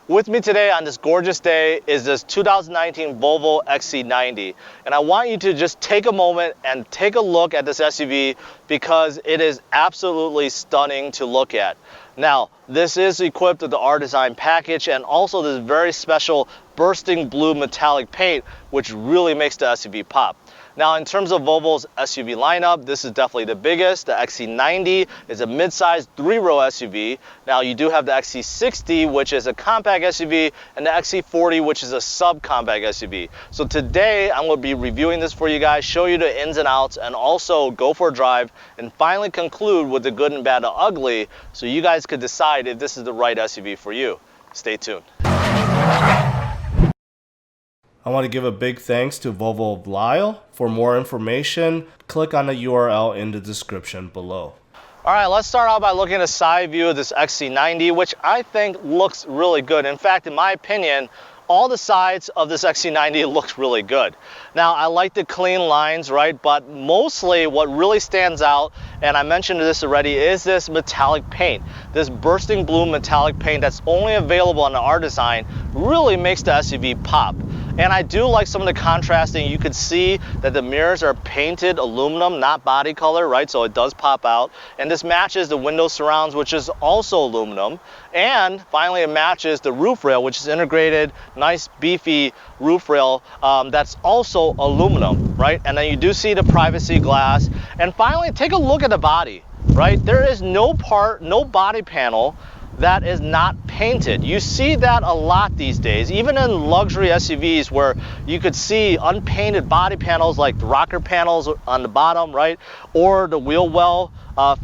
With me today on this gorgeous day is this 2019 Volvo XC90. And I want you to just take a moment and take a look at this SUV because it is absolutely stunning to look at. Now, this is equipped with the R Design package and also this very special bursting blue metallic paint, which really makes the SUV pop. Now, in terms of Volvo's SUV lineup, this is definitely the biggest. The XC90 is a mid-sized 3-row SUV. Now, you do have the XC60, which is a compact SUV, and the XC40, which is a subcompact SUV. So today, I'm going to be reviewing this for you guys, show you the ins and outs, and also go for a drive, and finally conclude with the good and bad and ugly, so you guys could decide if this is the right SUV for you. Stay tuned. I want to give a big thanks to Volvo of Lyle. For more information, click on the URL in the description below. All right, let's start out by looking at a side view of this XC90, which I think looks really good. In fact, in my opinion, all the sides of this XC90 looks really good. Now, I like the clean lines, right? But mostly what really stands out, and I mentioned this already, is this metallic paint. This bursting blue metallic paint that's only available on the R Design really makes the SUV pop. And I do like some of the contrasting. You can see that the mirrors are painted aluminum, not body color, right? So it does pop out. And this matches the window surrounds, which is also aluminum. And finally, it matches the roof rail, which is integrated, nice beefy roof rail that's also aluminum, right? And then you do see the privacy glass. And finally, take a look at the body, right? There is no body panel that is not painted. You see that a lot these days, even in luxury SUVs where you could see unpainted body panels like the rocker panels on the bottom, right? Or the wheel well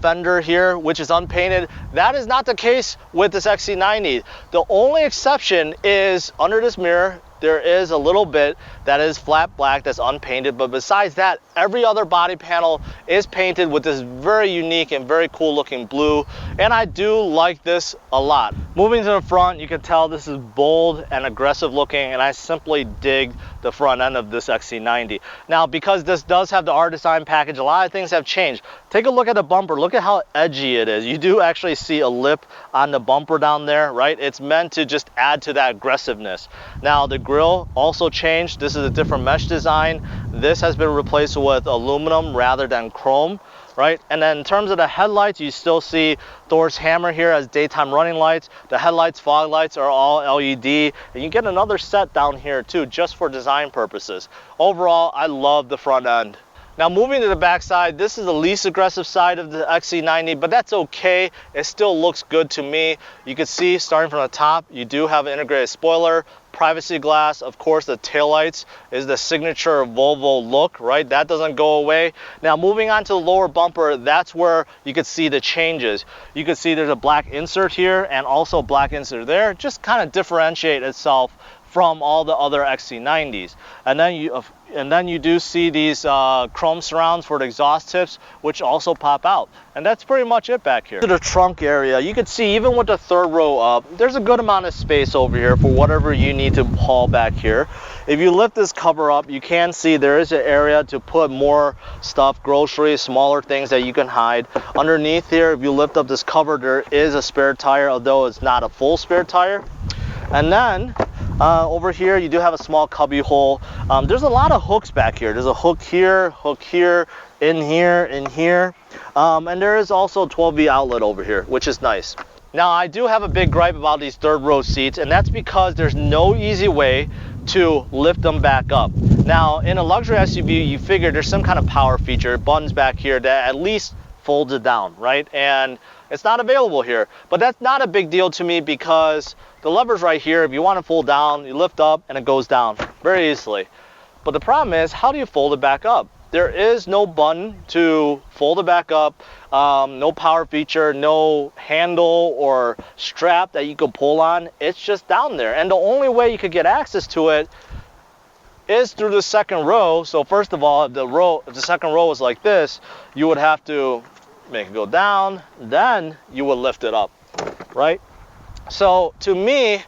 fender here, which is unpainted. That is not the case with this XC90. The only exception is under this mirror, there is a little bit that is flat black that's unpainted, but besides that, every other body panel is painted with this very unique and very cool looking blue, and I do like this a lot. Moving to the front, you can tell this is bold and aggressive looking, and I simply dig the front end of this XC90. Now, because this does have the R Design package, a lot of things have changed. Take a look at the bumper. Look at how edgy it is. You do actually see a lip on the bumper down there, right? It's meant to just add to that aggressiveness. Now, the grille also changed. This is a different mesh design. This has been replaced with aluminum rather than chrome, right? And then in terms of the headlights, you still see Thor's hammer here as daytime running lights. The headlights, fog lights are all LED, and you get another set down here too, just for design purposes. Overall, I love the front end. Now, moving to the back side, this is the least aggressive side of the XC90, but that's okay. It still looks good to me. You can see, starting from the top, you do have an integrated spoiler, privacy glass. Of course, the taillights is the signature Volvo look, right? That doesn't go away. Now, moving on to the lower bumper, that's where you can see the changes. You can see there's a black insert here and also a black insert there, just kind of differentiate itself from all the other XC90s. And then you do see these chrome surrounds for the exhaust tips, which also pop out. And that's pretty much it back here. To the trunk area, you can see even with the third row up, there's a good amount of space over here for whatever you need to haul back here. If you lift this cover up, you can see there is an area to put more stuff, groceries, smaller things that you can hide. Underneath here, if you lift up this cover, there is a spare tire, although it's not a full spare tire. And then over here, you do have a small cubby hole. There's a lot of hooks back here. There's a hook here, in here. And there is also a 12V outlet over here, which is nice. Now, I do have a big gripe about these third row seats, and that's because there's no easy way to lift them back up. Now, in a luxury SUV, you figure there's some kind of power feature, buttons back here that at least folds it down, right? And it's not available here. But that's not a big deal to me because the lever's right here. If you want to fold down, you lift up and it goes down very easily. But the problem is, how do you fold it back up? There is no button to fold it back up, no power feature, no handle or strap that you can pull on. It's just down there. And the only way you could get access to it is through the second row. So first of all, if the second row was like this, you would have to make it go down, then you would lift it up, right? So to me,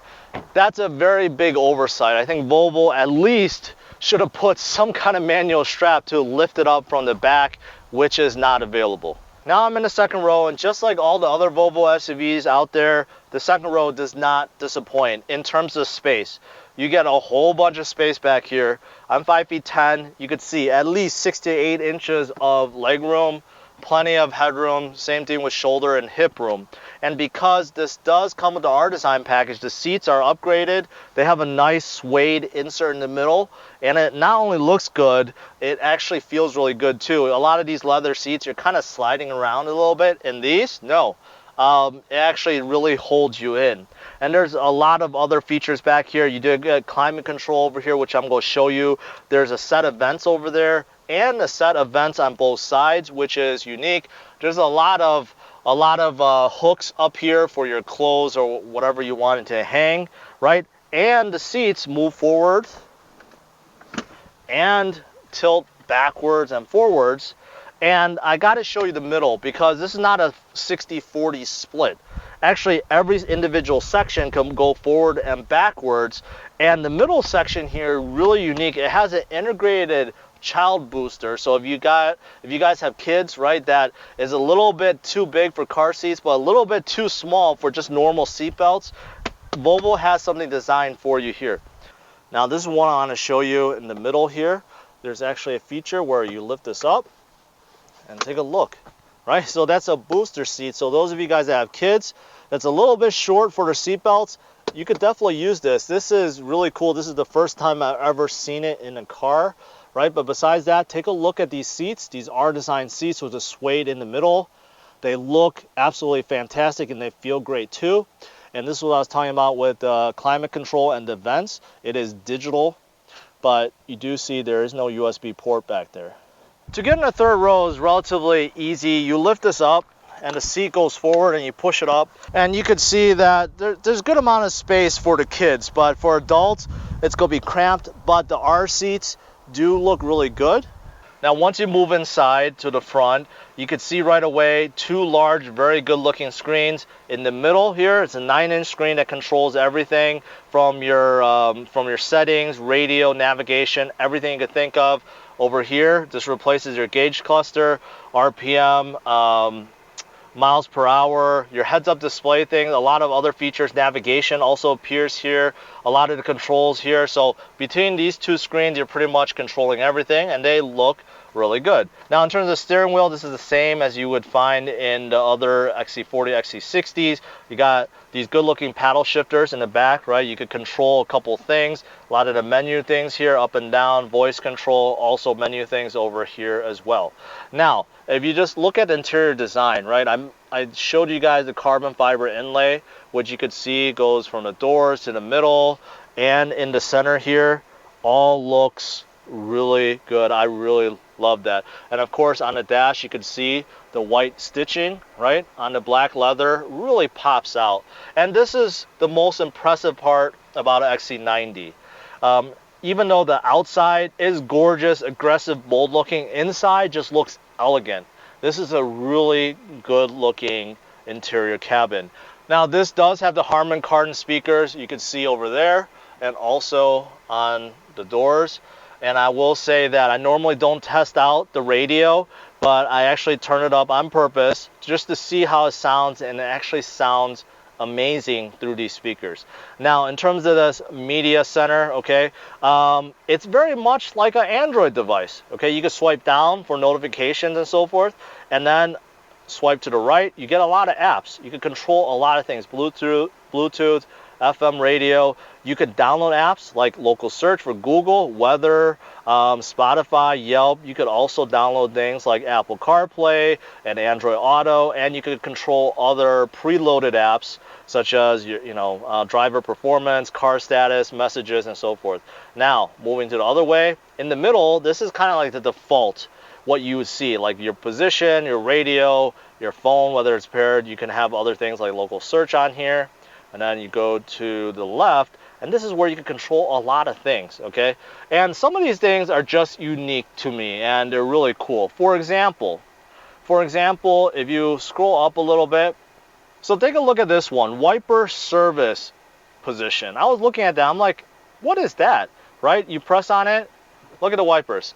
that's a very big oversight. I think Volvo at least should have put some kind of manual strap to lift it up from the back, which is not available. Now I'm in the second row, and just like all the other Volvo SUVs out there, the second row does not disappoint in terms of space. You get a whole bunch of space back here. I'm 5'10". You could see at least 6 to 8 inches of leg room, plenty of headroom. Same thing with shoulder and hip room. And because this does come with the R Design package, the seats are upgraded. They have a nice suede insert in the middle, and it not only looks good, it actually feels really good too. A lot of these leather seats, you're kind of sliding around a little bit. In these, no. It actually really holds you in. And there's a lot of other features back here. You do get climate control over here, which I'm going to show you. There's a set of vents over there and a set of vents on both sides, which is unique. There's a lot of hooks up here for your clothes or whatever you want it to hang, right? And the seats move forward and tilt backwards and forwards. And I got to show you the middle because this is not a 60-40 split. Actually, every individual section can go forward and backwards. And the middle section here, really unique. It has an integrated child booster. So if you guys have kids, right, that is a little bit too big for car seats, but a little bit too small for just normal seat belts, Volvo has something designed for you here. Now this is one I want to show you in the middle here. There's actually a feature where you lift this up and take a look, right? So that's a booster seat. So those of you guys that have kids, that's a little bit short for their seat belts, you could definitely use this. This is really cool. This is the first time I've ever seen it in a car, right? But besides that, take a look at these seats. These are designed seats with a suede in the middle. They look absolutely fantastic and they feel great too. And this is what I was talking about with climate control and the vents. It is digital, but you do see there is no USB port back there. To get in the third row is relatively easy. You lift this up and the seat goes forward and you push it up. And you can see that there's a good amount of space for the kids, but for adults, it's gonna be cramped, but the R seats do look really good. Now, once you move inside to the front, you can see right away two large, very good looking screens. In the middle here, it's a 9-inch screen that controls everything from your settings, radio, navigation, everything you could think of. Over here, this replaces your gauge cluster, RPM, miles per hour, your heads-up display things, a lot of other features. Navigation also appears here, a lot of the controls here. So between these two screens, you're pretty much controlling everything, and they look really good. Now, in terms of steering wheel, this is the same as you would find in the other XC40, XC60s. You got these good-looking paddle shifters in the back, right? You could control a couple things. A lot of the menu things here, up and down, voice control, also menu things over here as well. Now, if you just look at the interior design, right? I showed you guys the carbon fiber inlay, which you could see goes from the doors to the middle and in the center here. All looks really good. I really love that. And of course, on the dash, you can see the white stitching, right? On the black leather, really pops out. And this is the most impressive part about an XC90. Even though the outside is gorgeous, aggressive, bold looking, inside just looks elegant. This is a really good looking interior cabin. Now, this does have the Harman Kardon speakers you can see over there and also on the doors. And I will say that I normally don't test out the radio, but I actually turn it up on purpose just to see how it sounds, and it actually sounds amazing through these speakers. Now, in terms of this media center, okay, it's very much like an Android device. Okay, you can swipe down for notifications and so forth, and then swipe to the right. You get a lot of apps. You can control a lot of things: Bluetooth, FM radio. You could download apps like local search for Google, weather, Spotify, Yelp. You could also download things like Apple CarPlay and Android Auto, and you could control other preloaded apps such as driver performance, car status, messages, and so forth. Now, moving to the other way, in the middle, this is kind of like the default, what you would see, like your position, your radio, your phone, whether it's paired. You can have other things like local search on here. And then you go to the left, and this is where you can control a lot of things, okay? And some of these things are just unique to me, and they're really cool. For example, if you scroll up a little bit, so take a look at this one, wiper service position. I was looking at that, I'm like, what is that, right? You press on it, look at the wipers.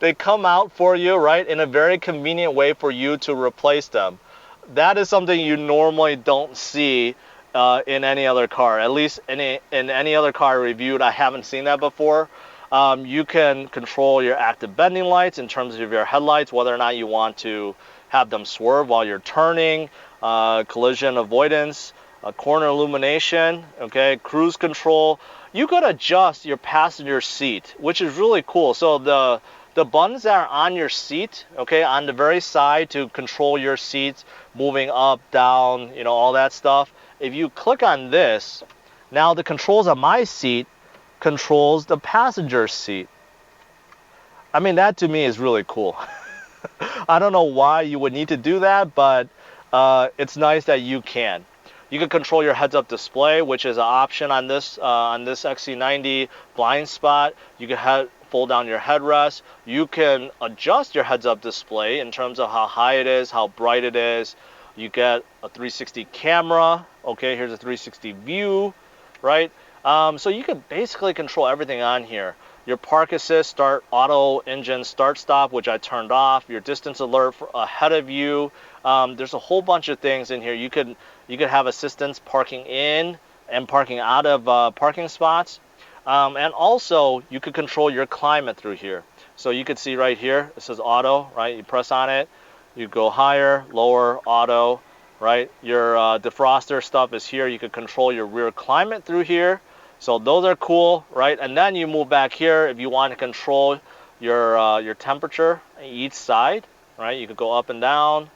They come out for you, right, in a very convenient way for you to replace them. That is something you normally don't see in any other car. At least in any other car I reviewed, I haven't seen that before. You can control your active bending lights in terms of your headlights, whether or not you want to have them swerve while you're turning, collision avoidance, corner illumination, okay, cruise control. You could adjust your passenger seat, which is really cool. So the buttons that are on your seat, okay, on the very side to control your seats, moving up, down, you know, all that stuff. If you click on this, now the controls on my seat controls the passenger seat. I mean, that to me is really cool. I don't know why you would need to do that, but it's nice that you can. You can control your heads-up display, which is an option on this XC90 blind spot. You can fold down your headrest. You can adjust your heads-up display in terms of how high it is, how bright it is. You get a 360 camera. Okay, here's a 360 view, right? So you can basically control everything on here. Your park assist, start auto engine start stop, which I turned off. Your distance alert for ahead of you. There's a whole bunch of things in here. You could have assistance parking in and parking out of parking spots. And also you could control your climate through here. So you could see right here, it says auto, right? You press on it, you go higher, lower, auto, right? Your defroster stuff is here. You could control your rear climate through here. So those are cool, right? And then you move back here if you want to control your temperature each side, right? You could go up and down,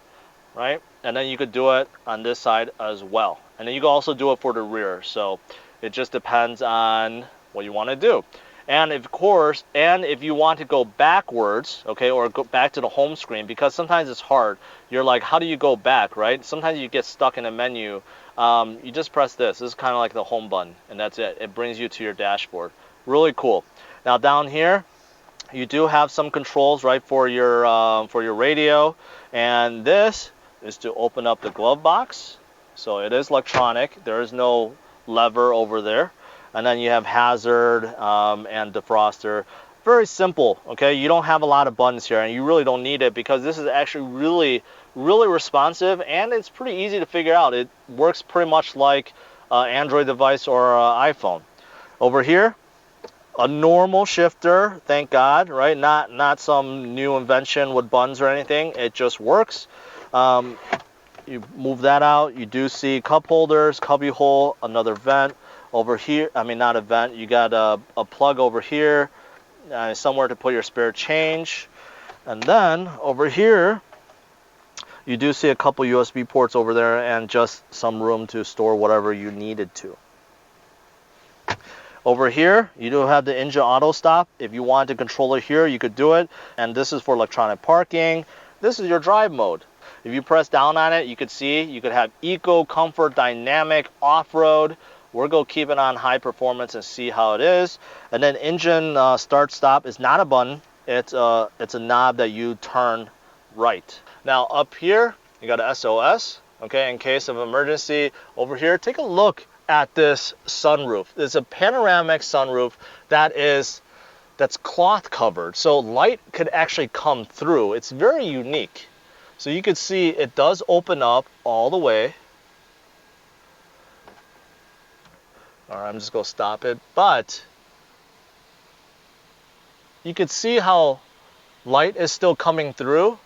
right? And then you could do it on this side as well. And then you can also do it for the rear. So it just depends on what you want to do. And of course, if you want to go backwards, okay, or go back to the home screen, because sometimes it's hard. You're like, how do you go back, right? Sometimes you get stuck in a menu. You just press this. This is kind of like the home button, and that's it. It brings you to your dashboard. Really cool. Now down here, you do have some controls, right, for your radio, and this is to open up the glove box. So it is electronic. There is no lever over there. And then you have hazard and defroster. Very simple, okay? You don't have a lot of buttons here, and you really don't need it because this is actually really responsive, and it's pretty easy to figure out. It works pretty much like an Android device or an iPhone. Over here, a normal shifter, thank God, right? Not some new invention with buttons or anything. It just works. You move that out. You do see cup holders, cubby hole, another vent. Over here, I mean, not a vent, you got a plug over here, somewhere to put your spare change. And then over here, you do see a couple USB ports over there and just some room to store whatever you needed to. Over here, you do have the engine auto stop. If you want to control it here, you could do it. And this is for electronic parking. This is your drive mode. If you press down on it, you could see, you could have eco, comfort, dynamic, off-road. We're going to keep it on high performance and see how it is. And then engine start stop is not a button. It's a knob that you turn right. Now up here, you got a SOS, okay, in case of emergency. Over here, take a look at this sunroof. It's a panoramic sunroof that's cloth covered. So light could actually come through. It's very unique. So you can see it does open up all the way. All right, I'm just going to stop it. But you can see how light is still coming through,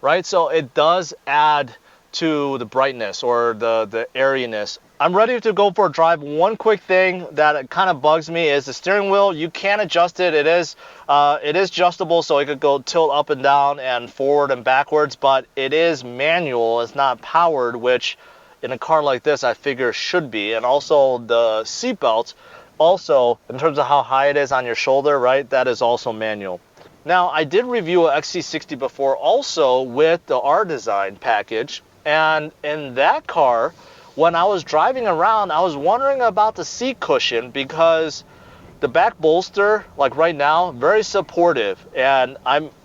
right? So it does add to the brightness or the airiness. I'm ready to go for a drive. One quick thing that kind of bugs me is the steering wheel. You can adjust it. It is adjustable, so it could go tilt up and down and forward and backwards, but it is manual. It's not powered, which in a car like this, I figure should be. And also the seat belt, also in terms of how high it is on your shoulder, right? That is also manual. Now, I did review a XC60 before also with the R-Design package. And in that car, when I was driving around, I was wondering about the seat cushion because the back bolster, like right now, very supportive, and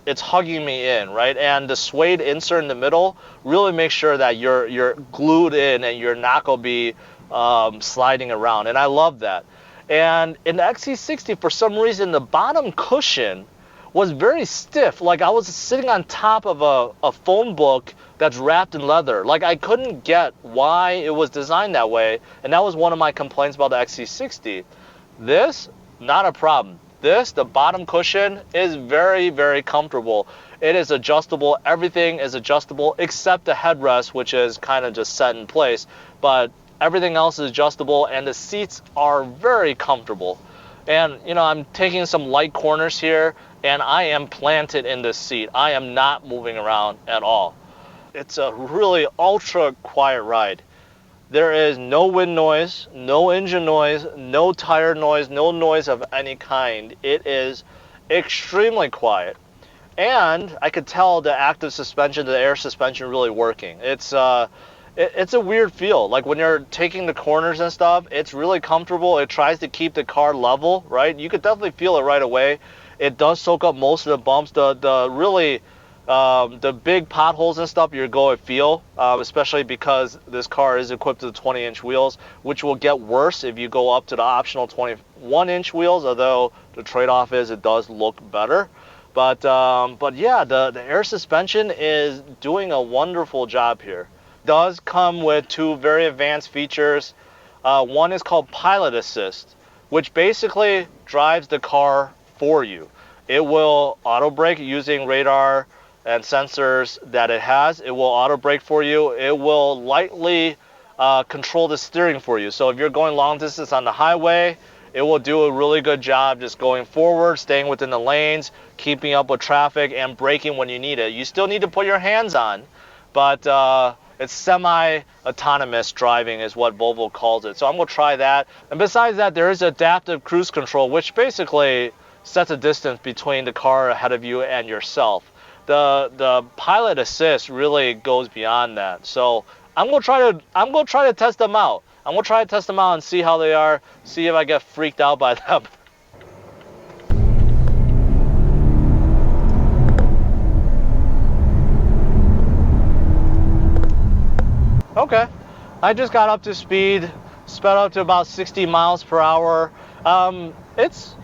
it's hugging me in, right? And the suede insert in the middle really makes sure that you're glued in and you're not gonna be sliding around, and I love that. And in the XC60, for some reason, the bottom cushion was very stiff. Like I was sitting on top of a phone book that's wrapped in leather. Like I couldn't get why it was designed that way. And that was one of my complaints about the XC60. This, not a problem. This, the bottom cushion, is very, very comfortable. It is adjustable. Everything is adjustable except the headrest, which is kind of just set in place. But everything else is adjustable, and the seats are very comfortable. And, you know, I'm taking some light corners here, and I am planted in this seat. I am not moving around at all. It's a really ultra quiet ride. There is no wind noise, no engine noise, no tire noise, no noise of any kind. It is extremely quiet. And I could tell the active suspension, the air suspension really working. It's a weird feel. Like when you're taking the corners and stuff, it's really comfortable. It tries to keep the car level, right? You could definitely feel it right away. It does soak up most of the bumps. The big potholes and stuff you're going to feel, especially because this car is equipped with 20-inch wheels, which will get worse if you go up to the optional 21-inch wheels, although the trade-off is it does look better. But yeah, the air suspension is doing a wonderful job here. It does come with two very advanced features. One is called Pilot Assist, which basically drives the car for you. It will auto brake using radar and sensors that it has. It will auto brake for you. It will lightly control the steering for you. So if you're going long distance on the highway, it will do a really good job just going forward, staying within the lanes, keeping up with traffic, and braking when you need it. You still need to put your hands on, but it's semi-autonomous driving is what Volvo calls it. So I'm going to try that. And besides that, there is adaptive cruise control, which basically sets a distance between the car ahead of you and yourself. The Pilot Assist really goes beyond that. So I'm gonna try to test them out. I'm gonna try to test them out and see how they are. See if I get freaked out by them. Okay, I just got up to speed, sped up to about 60 miles per hour. It's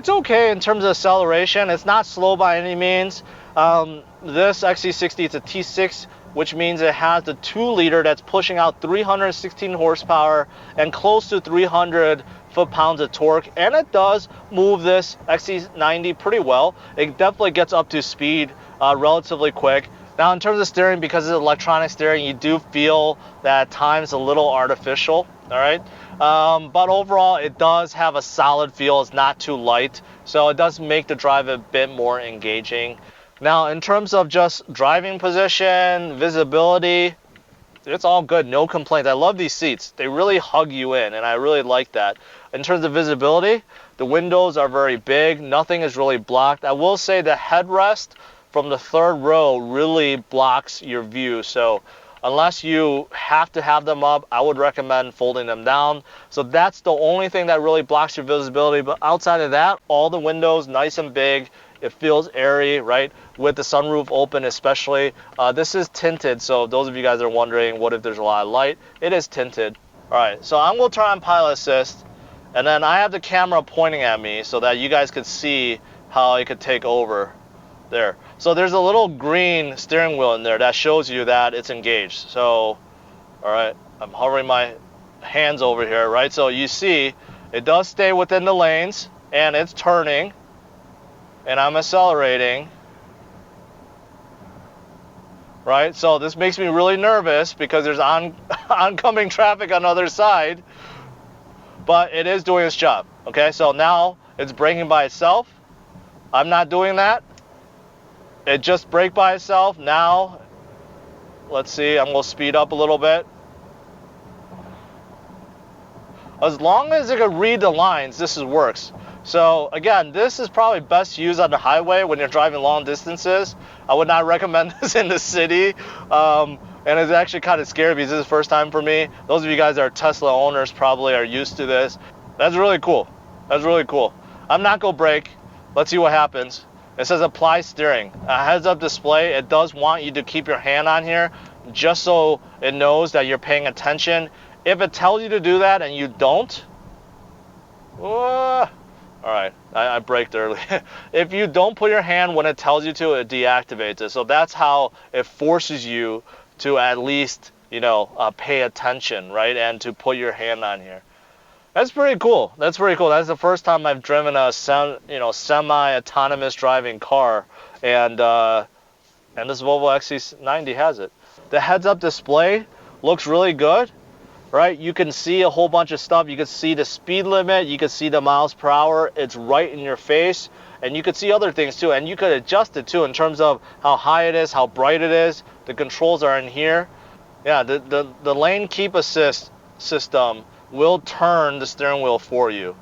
okay in terms of acceleration. It's not slow by any means. This XC60 is a T6, which means it has the 2-liter that's pushing out 316 horsepower and close to 300 foot-pounds of torque. And it does move this XC90 pretty well. It definitely gets up to speed relatively quick. Now, in terms of steering, because it's electronic steering, you do feel that at times a little artificial, all right? But overall, it does have a solid feel. It's not too light, so it does make the drive a bit more engaging. Now, in terms of just driving position, visibility, it's all good, no complaints. I love these seats. They really hug you in, and I really like that. In terms of visibility, the windows are very big. Nothing is really blocked. I will say the headrest from the third row really blocks your view. So unless you have to have them up, I would recommend folding them down. So that's the only thing that really blocks your visibility. But outside of that, all the windows nice and big. It feels airy, right? With the sunroof open especially. This is tinted, so those of you guys that are wondering, what if there's a lot of light? It is tinted. All right, so I'm gonna turn on Pilot Assist, and then I have the camera pointing at me so that you guys could see how it could take over there. So there's a little green steering wheel in there that shows you that it's engaged. So, all right, I'm hovering my hands over here, right? So you see, it does stay within the lanes, and it's turning, and I'm accelerating, right? So this makes me really nervous because there's oncoming traffic on the other side, but it is doing its job, okay? So now it's braking by itself. I'm not doing that. It just braked by itself. Now, let's see, I'm gonna speed up a little bit. As long as it can read the lines, this works. So again, this is probably best used on the highway when you're driving long distances. I would not recommend this in the city. And it's actually kind of scary because this is the first time for me. Those of you guys that are Tesla owners probably are used to this. That's really cool. That's really cool. I'm not gonna brake. Let's see what happens. It says apply steering. A heads up display. It does want you to keep your hand on here just so it knows that you're paying attention. If it tells you to do that and you don't, All right, I braked early. If you don't put your hand when it tells you to, it deactivates it. So that's how it forces you to at least, pay attention, right? And to put your hand on here. That's pretty cool. That's pretty cool. That's the first time I've driven a semi-autonomous driving car, and this Volvo XC90 has it. The heads-up display looks really good. Right, you can see a whole bunch of stuff. You can see the speed limit, you can see the miles per hour. It's right in your face, and you can see other things too, and you could adjust it too in terms of how high it is, how bright it is. The controls are in here. Yeah, the lane keep assist system will turn the steering wheel for you.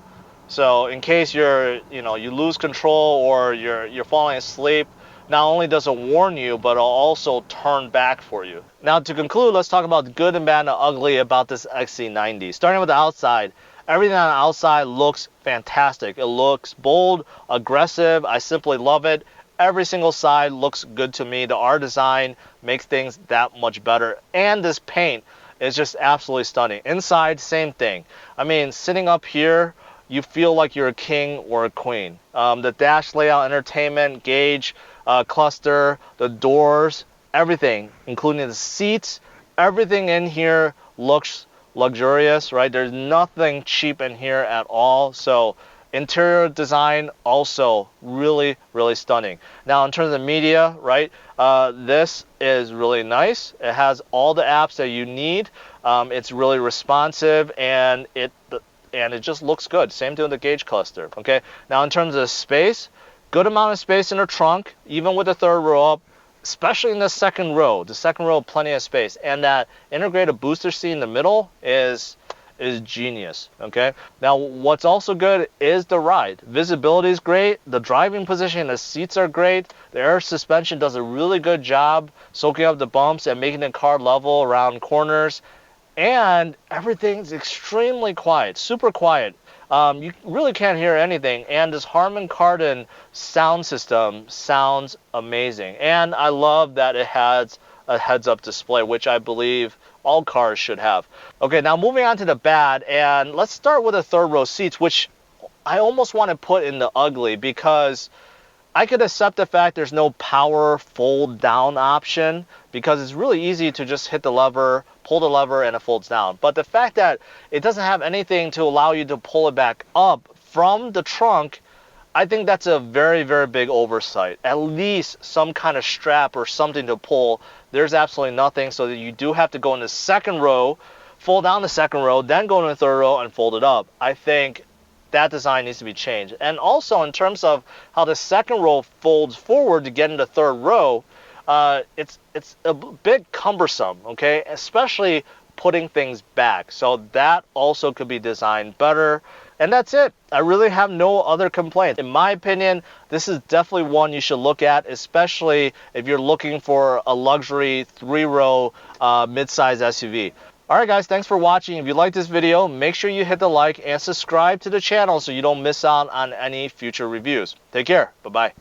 So in case you lose control or you're falling asleep, not only does it warn you, but it'll also turn back for you. Now to conclude, let's talk about the good and bad and ugly about this XC90. Starting with the outside, everything on the outside looks fantastic. It looks bold, aggressive. I simply love it. Every single side looks good to me. The R design makes things that much better. And this paint is just absolutely stunning. Inside, same thing. I mean, sitting up here, you feel like you're a king or a queen. The dash layout, entertainment, gauge, cluster, the doors, everything, including the seats, everything in here looks luxurious, right? There's nothing cheap in here at all. So interior design also really, really stunning. Now in terms of media, right, this is really nice. It has all the apps that you need. It's really responsive, and it just looks good. Same thing with the gauge cluster. Okay, now in terms of space, good amount of space in the trunk, even with the third row up, especially in the second row. The second row, plenty of space, and that integrated booster seat in the middle is genius. Okay, now what's also good is the ride. Visibility is great. The driving position, the seats are great. The air suspension does a really good job soaking up the bumps and making the car level around corners. And everything's extremely quiet, super quiet. You really can't hear anything. And this Harman Kardon sound system sounds amazing. And I love that it has a heads-up display, which I believe all cars should have. Okay, now moving on to the bad, and let's start with the third row seats, which I almost want to put in the ugly, because I could accept the fact there's no power fold down option, because it's really easy to just hit the lever, pull the lever, and it folds down. But the fact that it doesn't have anything to allow you to pull it back up from the trunk, I think that's a very, very big oversight. At least some kind of strap or something to pull. There's absolutely nothing, so that you do have to go in the second row, fold down the second row, then go in the third row and fold it up. I think that design needs to be changed. And also in terms of how the second row folds forward to get into third row, it's a bit cumbersome, okay? Especially putting things back. So that also could be designed better. And that's it. I really have no other complaints. In my opinion, this is definitely one you should look at, especially if you're looking for a luxury 3-row mid-size SUV. Alright guys, thanks for watching. If you like this video, make sure you hit the like and subscribe to the channel so you don't miss out on any future reviews. Take care. Bye-bye.